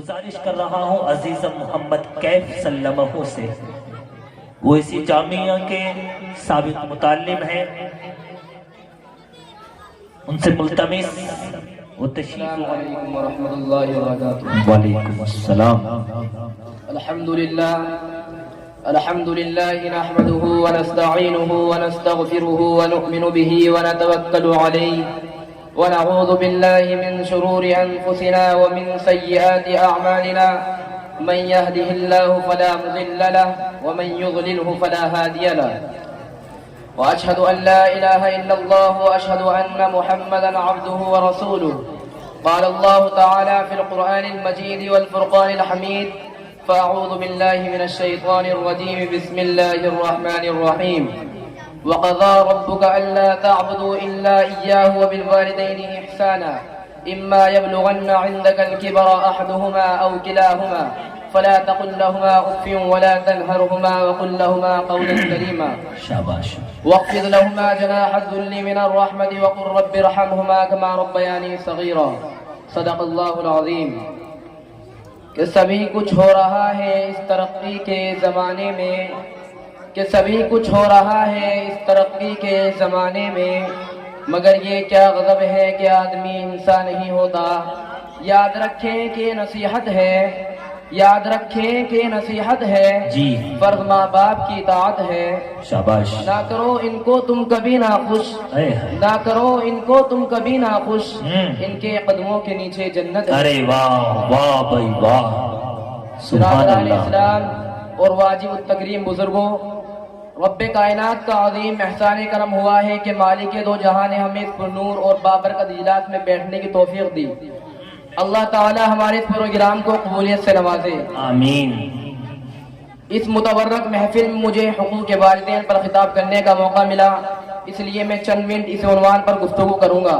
گزارش کر رہا ہوں عزیزم محمد کیف سلمہ سے، وہ اسی جامعہ کے سابق متعلم ہیں، ان سے ملتمس وہ تشریف السلام علیکم ورحمۃ اللہ وبرکاتہ۔ وعلیکم السلام۔ الحمد لله نحمده ونستعينه ونستغفره ونؤمن به ونتوكل عليه ونعوذ بالله من شرور أنفسنا ومن سيئات أعمالنا، من يهده الله فلا مضل له ومن يضلله فلا هادي له، وأشهد أن لا إله إلا الله وأشهد أن محمدا عبده ورسوله۔ قال الله تعالى في القرآن المجيد والفرقان الحميد: فأعوذ بالله من الشيطان الرجيم، بسم الله الرحمن الرحيم، وقضى ربك ألا تعبدوا إلا إياه وبالوالدين إحسانا، إما يبلغن عندك الكبر أحدهما أو كلاهما فلا تقل لهما أف ولا تنهرهما وقل لهما قولا كريما، شاباش، واخفض لهما جناح الذل من الرحمة وقل رب ارحمهما كما ربياني صغيرا۔ صدق اللہ العظیم۔ کہ سبھی کچھ ہو رہا ہے اس ترقی کے زمانے میں، کہ سبھی کچھ ہو رہا ہے اس ترقی کے زمانے میں، مگر یہ کیا غضب ہے کہ آدمی انسان نہیں ہوتا۔ یاد رکھیں کہ نصیحت ہے، یاد رکھیں کہ نصیحت ہے، جی، فرض ماں باپ کی اطاعت ہے۔ شاباش، نہ کرو ان کو تم کبھی ناخوش، نہ کرو ان کو تم کبھی ناخوش، ان کے قدموں کے نیچے جنت ہے۔ ارے واہ واہ بھائی واہ، سبحان برادران اللہ۔ اسلام اور واجب التکریم بزرگوں، رب کائنات کا عظیم احسان کرم ہوا ہے کہ مالک دو جہاں نے ہمیں اس پرنور اور بابرکت اجلاس میں بیٹھنے کی توفیق دی۔ اللہ تعالی ہمارے اس پروگرام کو قبولیت سے نوازے، آمین۔ اس متبرک محفل میں مجھے حقوق والدین پر خطاب کرنے کا موقع ملا، اس لیے میں چند منٹ اس عنوان پر گفتگو کروں گا۔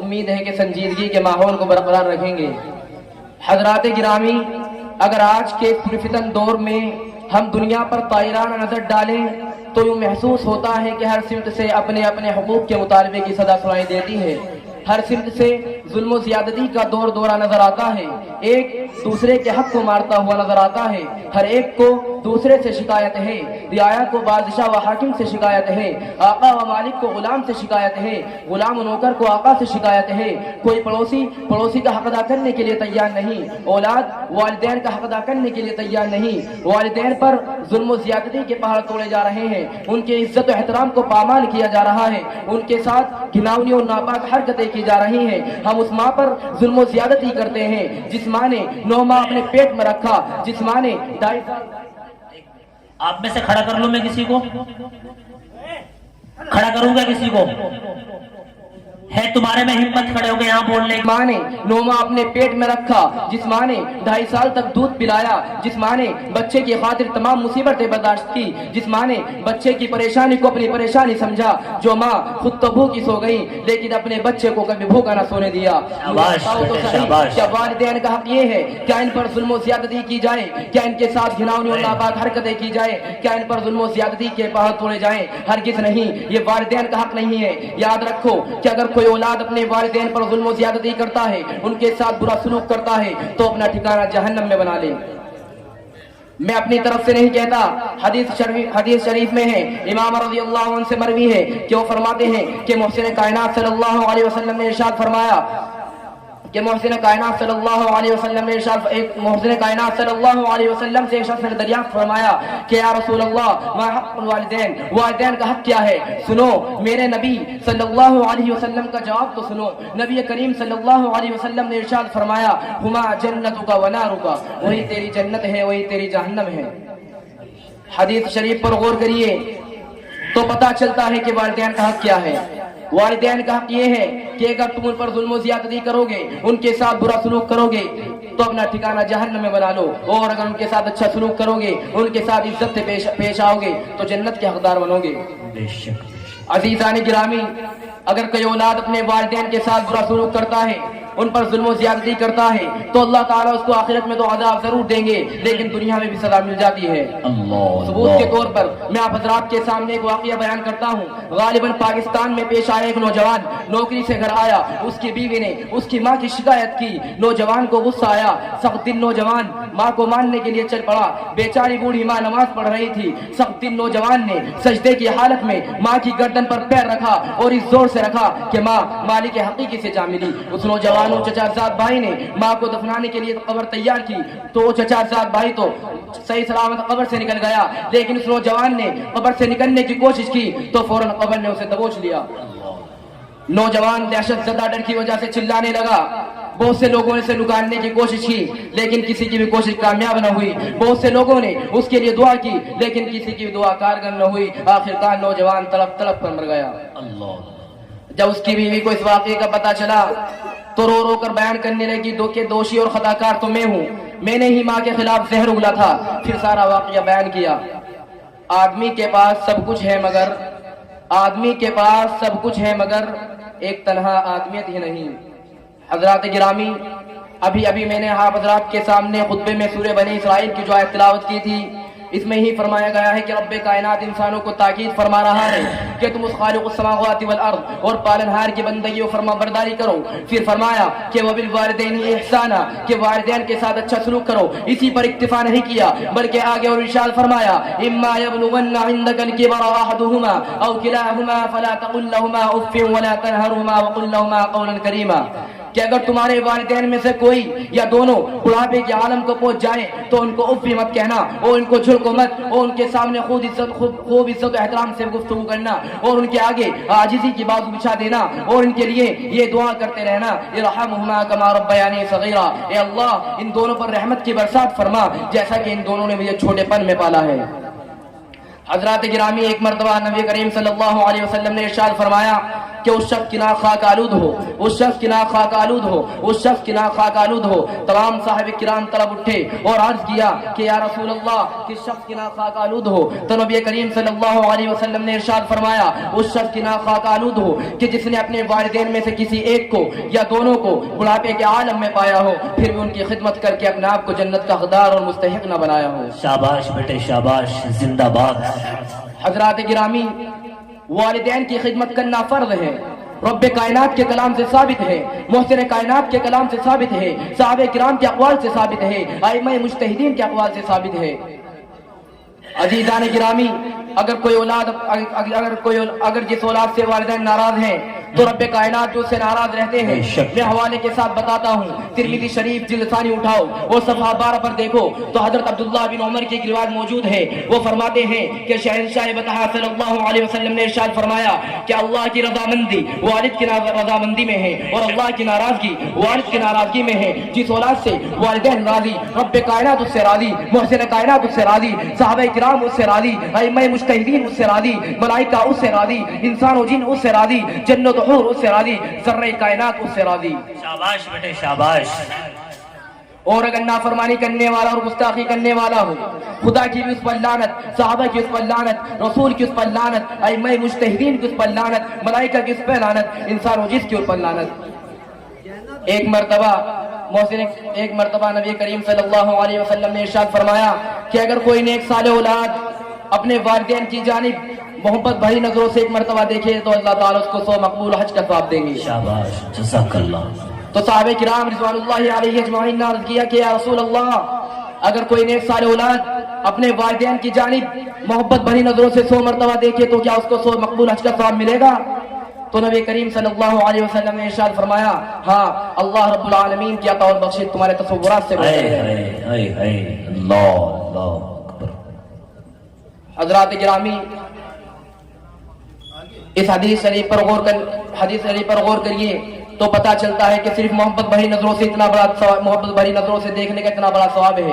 امید ہے کہ سنجیدگی کے ماحول کو برقرار رکھیں گے۔ حضرات گرامی، اگر آج کے پرفتن دور میں ہم دنیا پر طائرانہ نظر ڈالیں تو یوں محسوس ہوتا ہے کہ ہر سمت سے اپنے اپنے حقوق کے مطالبے کی صدا سنائی دیتی ہے، ہر سمت سے ظلم و زیادتی کا دور دورہ نظر آتا ہے، ایک دوسرے کے حق کو مارتا ہوا نظر آتا ہے، ہر ایک کو دوسرے سے شکایت ہے، رعایا کو بادشاہ و حاکم سے شکایت ہے، آقا و مالک کو غلام سے شکایت ہے، غلام و نوکر کو آقا سے شکایت ہے، کوئی پڑوسی کا حق ادا کرنے کے لیے تیار نہیں، اولاد والدین کا حق ادا کرنے کے لیے تیار نہیں، والدین پر ظلم و زیادتی کے پہاڑ توڑے جا رہے ہیں، ان کے عزت و احترام کو پامال کیا جا رہا ہے، ان کے ساتھ گھناؤنی اور ناپاک حرکتیں کی جا رہی ہیں۔ ہم اس ماں پر ظلم و زیادتی کرتے ہیں جس ماں نے 9 ماہ اپنے پیٹ میں رکھا، جس ماں نے 2.5 سال۔ آپ میں سے کھڑا کر لوں میں کسی کو، کھڑا کروں گا کسی کو، ہے تمہارے میں ہمت کھڑے ہو گئے یہاں بولنے کی؟ ماں نے 9 ماہ اپنے پیٹ میں رکھا، جس ماں نے 2.5 سال تک دودھ پلایا، جس ماں نے بچے کی خاطر تمام مصیبتیں برداشت کی، جس ماں نے بچے کی پریشانی کو اپنی پریشانی سمجھا، جو ماں خود تو بھوکی سو گئی لیکن اپنے بچے کو کبھی بھوکا نہ سونے دیا۔ کیا والدین کا حق یہ ہے کیا ان پر ظلم و زیادتی کی جائے؟ کیا ان کے ساتھ گھناؤنی اور ناپاک حرکتیں کی جائے؟ کیا ان پر ظلم و زیادتی کے پہاڑ توڑے جائیں؟ ہرگز نہیں، یہ والدین کا حق نہیں ہے۔ یاد رکھو کہ اگر کوئی اولاد اپنے والدین پر ظلم و زیادتی کرتا ہے، ان کے ساتھ برا سلوک کرتا ہے تو اپنا ٹھکانہ جہنم میں بنا لے۔ میں اپنی طرف سے نہیں کہتا، حدیث شریف میں ہے، امام رضی اللہ عنہ سے مروی ہے کہ وہ فرماتے ہیں کہ محسن کائنات صلی اللہ علیہ وسلم نے ارشاد فرمایا کہ محسن کائنات صلی اللہ علیہ وسلم نے ایک شخص نے دریافت فرمایا کہ یا رسول اللہ ما حق الوالدین، والدین کا حق کیا ہے؟ سنو میرے نبی صلی اللہ علیہ وسلم کا جواب تو سنو۔ نبی کریم صلی اللہ علیہ وسلم نے ارشاد فرمایا ہما جنتک و نارک، وہی تیری جنت ہے وہی تیری جہنم ہے۔ حدیث شریف پر غور کریے تو پتہ چلتا ہے کہ والدین کا حق کیا ہے۔ والدین کا حق یہ ہے کہ اگر تم ان پر ظلم و زیادتی کرو گے، ان کے ساتھ برا سلوک کرو گے تو اپنا ٹھکانہ جہنم میں بنا لو، اور اگر ان کے ساتھ اچھا سلوک کرو گے، ان کے ساتھ عزت سے پیش آؤ گے تو جنت کے حقدار بنو گے۔ بے شک عزیزان گرامی، اگر کوئی اولاد اپنے والدین کے ساتھ برا سلوک کرتا ہے، ان پر ظلم و زیادتی کرتا ہے، تو اللہ تعالیٰ اس کو آخرت میں تو عذاب ضرور دیں گے، لیکن دنیا میں بھی سزا مل جاتی ہے۔ ثبوت کے طور پر میں آپ حضرات کے سامنے ایک واقعہ بیان کرتا ہوں۔ غالباً پاکستان میں پیش آیا ایک نوجوان نوکری سے گھر آیا، اس کی بیوی نے اس کی ماں کی شکایت کی، نوجوان کو غصہ آیا، سخت دل نوجوان ماں کو ماننے کے لیے چل پڑا۔ بیچاری بوڑھی ماں نماز پڑھ رہی تھی، سخت دل نوجوان نے سجدے کی حالت میں ماں کی گردن پر پیر رکھا اور اس زور سے رکھا کہ ماں مالک حقیقی سے جا ملی۔ اس نوجوان چچا زاد بھائی نے ماں کو دفنانے کے لیے قبر تیار کی، تو وہ چچا زاد بھائی تو صحیح سلامت قبر سے نکل گیا، لیکن اس نوجوان نے قبر سے نکلنے کی کوشش کی تو فوراً قبر نے اسے دبوچ لیا۔ نوجوان دہشت زدہ ڈر کی وجہ سے چلانے لگا۔ بہت سے لوگوں نے اسے لگانے کی کوشش کی، لیکن کسی کی بھی کوشش کامیاب نہ ہوئی۔ بہت سے لوگوں نے اس کے لیے دعا کی، لیکن کسی کی بھی دعا کارگر نہ ہوئی۔ آخرکار نوجوان تڑپ تڑپ کر مر گیا۔ جب اس کی بیوی کو اس واقعے کا پتہ چلا تو رو رو کر بیان کرنے لگی کہ دوشی اور خطاکار تو میں ہوں، میں نے ہی ماں کے خلاف زہر اگلا تھا۔ پھر سارا واقعہ بیان کیا۔ آدمی کے پاس سب کچھ ہے مگر ایک تنہا آدمیت ہی نہیں۔ حضرات گرامی، ابھی میں نے آپ حضرات کے سامنے خطبے میں سورہ بنی اسرائیل کی جو آیت تلاوت کی تھی، اس میں ہی فرمایا گیا ہے کہ رب کائنات انسانوں کو تاکید فرما رہا ہے کہ تم اس خالق السماوات والارض اور پالنہار کی بندگی و فرما برداری کرو۔ پھر فرمایا کہ وبالوالدین احسانا، کہ والدین کے ساتھ اچھا سلوک کرو۔ اسی پر اکتفا نہیں کیا بلکہ آگے اور ارشاد فرمایا اما یبلغن عندک الکبر احدهما او کلاهما فلا تقل لهما اف ولا تنهرهما وقل لهما قولا کریما، کہ اگر تمہارے والدین میں سے کوئی یا دونوں بڑھاپے کے عالم کو پہنچ جائیں تو ان کو اف بھی مت کہنا اور ان کو جھڑکو مت، اور ان کے سامنے خوب عزت و احترام سے گفتگو کرنا اور ان کے آگے عاجزی کی بازو بچھا دینا اور ان کے لیے یہ دعا کرتے رہنا ارحمہما کما ربیانی صغیرا، اے اللہ ان دونوں پر رحمت کی برسات فرما جیسا کہ ان دونوں نے مجھے چھوٹے پن میں پالا ہے۔ حضرات گرامی، ایک مرتبہ نبی کریم صلی اللہ علیہ وسلم نے ارشاد فرمایا کہ اس شخص کی ناک خاک آلود ہو، اس شخص کی ناک خاک آلود ہو، اس شخص کی ناک خاک آلود ہو۔ تمام صاحب کرام طلب اٹھے اور عرض کیا کہ یا رسول اللہ کس شخص کی ناک خاک آلود ہو؟ تو نبی کریم صلی اللہ علیہ وسلم نے ارشاد فرمایا اس شخص کی ناک خاک آلود ہو کہ جس نے اپنے والدین میں سے کسی ایک کو یا دونوں کو بڑھاپے کے عالم میں پایا ہو، پھر بھی ان کی خدمت کر کے اپنے آپ کو جنت کا حقدار اور مستحق نہ بنایا ہو۔ شاباش بیٹے شاباش، زندہ باد۔ حضرات گرامی، والدین کی خدمت کرنا فرض ہے، رب کائنات کے کلام سے ثابت ہے، محسن کائنات کے کلام سے ثابت ہے، صحابہ کرام کے اقوال سے ثابت ہے، ائمہ مجتہدین کے اقوال سے ثابت ہے۔ عزیزان گرامی، اگر جس اولاد سے والدین ناراض ہیں تو رب کائنات جو سے ناراض رہتے ہیں۔ میں حوالے کے ساتھ بتاتا ہوں، ترمذی شریف جلد ثانی اٹھاؤ اور صفحہ 12 پر دیکھو تو حضرت عبداللہ بن عمر کی ایک روایت موجود ہے۔ وہ فرماتے ہیں کہ شہنشاہ بطحہ صلی اللہ علیہ وسلم نے ارشاد فرمایا کہ اللہ کی رضامندی والد کی رضامندی میں ہے اور اللہ کی ناراضگی والد کی ناراضگی میں ہے۔ جس اولاد سے والدین راضی، رب کائنات اس سے راضی، محسن کائنات اس سے راضی، صحابہ کرام اس سے راضی، ائمہ مجتہدین اس سے راضی، ملائکہ اس سے راضی، انسان و جن اس سے راضی، جنت و حور اس سے راضی، ذرہ کائنات اس سے راضی۔ شاباش بیٹے شاباش۔ اور اگر نافرمانی کرنے والا اور گستاخی کرنے والا ہو، خدا کی بھی اس پر لعنت، صحابہ کی اس پر لعنت، رسول کی اس پر لعنت، ائمہ مجتہدین کی اس پر لعنت، ملائکہ کی اس پر لعنت، انسان و جس کی اس پر لعنت۔ ایک مرتبہ نبی کریم صلی اللہ علیہ وسلم نے ارشاد فرمایا کہ اگر کوئی نیک صالح اولاد اپنے والدین کی جانب محبت بھری نظروں سے ایک مرتبہ دیکھے تو اللہ تعالیٰ اس کو 100 مقبول حج کا ثواب دیں گے۔ شاباش، جزاک اللہ۔ تو صحابہ کرام رضوان اللہ علیہ اجمعین نے عرض کیا کہ یا رسول اللہ اگر کوئی نیک صالح اولاد اپنے والدین کی جانب محبت بھری نظروں سے 100 مرتبہ دیکھے تو کیا اس کو 100 مقبول حج کا ثواب ملے گا؟ تو نبی کریم صلی اللہ علیہ وسلم نے ارشاد فرمایا ہاں، اللہ رب العالمین کی عطا اور بخشش تمہارے تصورات سے بڑھ ہے۔ اللہ اکبر۔ حضرات گرامی، اس حدیث شریف پر غور کریے تو پتہ چلتا ہے کہ صرف محبت بھری نظروں سے محبت بھری نظروں سے دیکھنے کا اتنا بڑا ثواب ہے،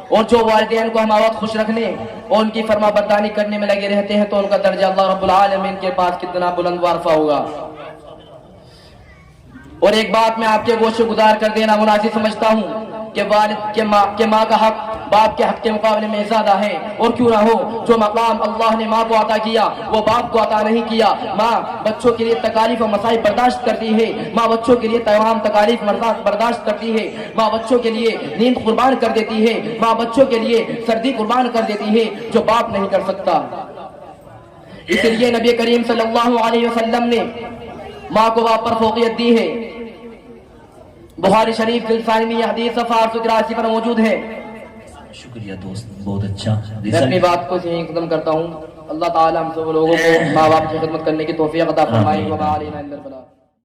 اور جو والدین کو ہم وقت خوش رکھنے اور ان کی فرما برداری کرنے میں لگے رہتے ہیں تو ان کا درجہ اللہ رب العالمین کے پاس کتنا بلند وارفع ہوگا۔ اور ایک بات میں آپ کے گوشے گزار کر دینا مناسب سمجھتا ہوں کہ والد کے ماں کا حق باپ کے حق کے مقابلے میں زیادہ ہے، اور کیوں نہ ہو جو مقام اللہ نے ماں کو عطا کیا وہ باپ کو عطا نہیں کیا۔ ماں بچوں کے لیے تکالیف و مصائب برداشت کرتی ہے، ماں بچوں کے لیے تمام تکالیف برداشت کرتی ہے، ماں بچوں کے لیے نیند قربان کر دیتی ہے، ماں بچوں کے لیے سردی قربان کر دیتی ہے، جو باپ نہیں کر سکتا۔ اس لیے نبی کریم صلی اللہ علیہ وسلم نے ماں کو باپ پر فوقیت دی ہے۔ بخاری شریف ثانی میں یہ حدیث صفحہ 883 پر موجود ہے۔ شکریہ دوست، بہت اچھا۔ میں اپنی بات کو یہیں ختم کرتا ہوں۔ اللہ تعالی ہم سب لوگوں کو ماں باپ کی خدمت کرنے کی توفیق عطا فرمائے۔ وما علینا الا البلاغ۔